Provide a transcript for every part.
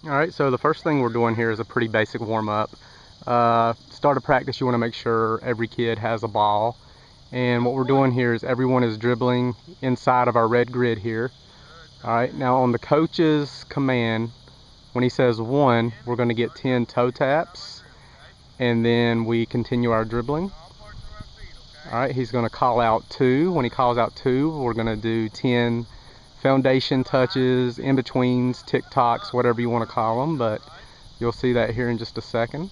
Alright, so the first thing we're doing here is a pretty basic warm-up. Start of practice, you want to make sure every kid has a ball. And what we're doing here is everyone is dribbling inside of our red grid here. Alright, now on the coach's command, when he says 1, we're going to get 10 toe taps. And then we continue our dribbling. Alright, he's going to call out 2. When he calls out 2, we're going to do 10 foundation touches, in-betweens, tick-tocks, whatever you want to call them, but you'll see that here in just a second.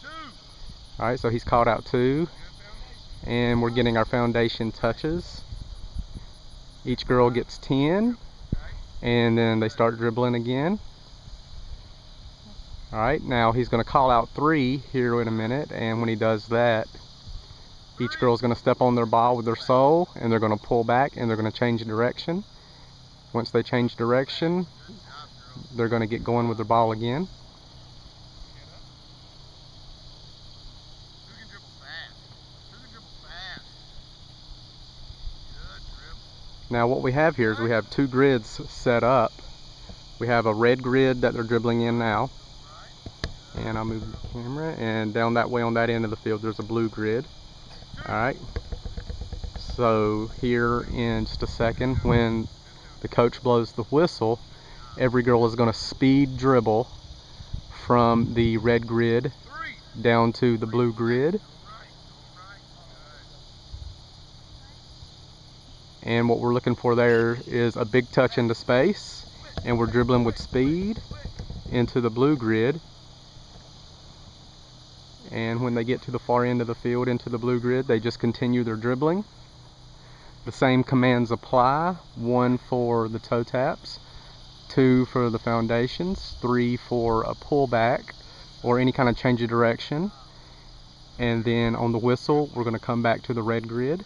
Alright, so he's called out 2, and we're getting our foundation touches. Each girl gets 10, and then they start dribbling again. Alright, now he's going to call out 3 here in a minute, and when he does that, each girl is going to step on their ball with their sole, and they're going to pull back, and they're going to change direction. Once they change direction, they're going to get going with their ball again. Now what we have here is we have 2 grids set up. We have a red grid that they're dribbling in now. And I'll move the camera, and down that way on that end of the field there's a blue grid. Alright. So here in just a second, when the coach blows the whistle, every girl is going to speed dribble from the red grid down to the blue grid. And what we're looking for there is a big touch into space, and we're dribbling with speed into the blue grid. And when they get to the far end of the field into the blue grid, they just continue their dribbling. The same commands apply: 1 for the toe taps, 2 for the foundations, 3 for a pullback or any kind of change of direction. And then on the whistle, we're going to come back to the red grid.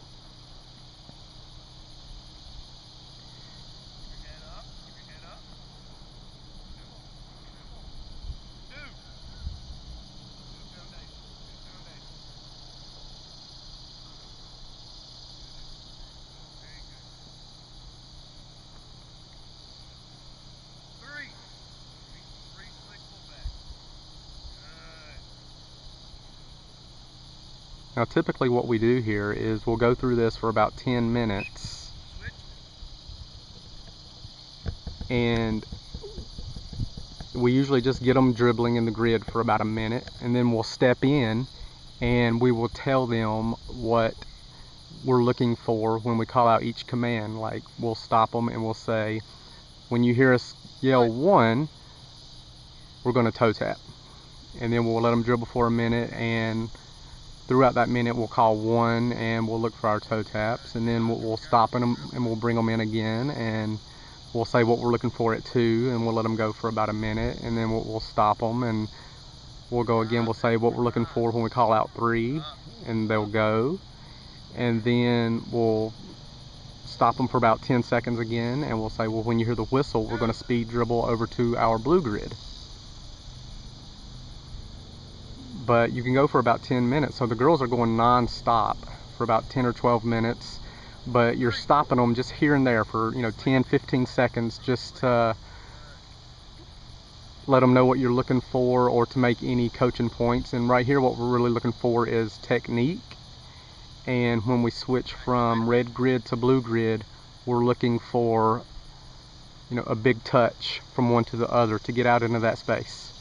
Now typically what we do here is we'll go through this for about 10 minutes, and we usually just get them dribbling in the grid for about a minute, and then we'll step in and we will tell them what we're looking for when we call out each command. Like, we'll stop them and we'll say, when you hear us yell 1, we're going to toe tap, and then we'll let them dribble for a minute, and throughout that minute we'll call 1 and we'll look for our toe taps, and then we'll stop them and we'll bring them in again, and we'll say what we're looking for at 2, and we'll let them go for about a minute, and then we'll stop them and we'll go again. We'll say what we're looking for when we call out 3, and they'll go, and then we'll stop them for about 10 seconds again, and we'll say, well, when you hear the whistle, we're going to speed dribble over to our blue grid. But you can go for about 10 minutes. So the girls are going non-stop for about 10 or 12 minutes, but you're stopping them just here and there for 10-15 seconds, just to let them know what you're looking for or to make any coaching points. And right here what we're really looking for is technique. And when we switch from red grid to blue grid, we're looking for a big touch from one to the other to get out into that space.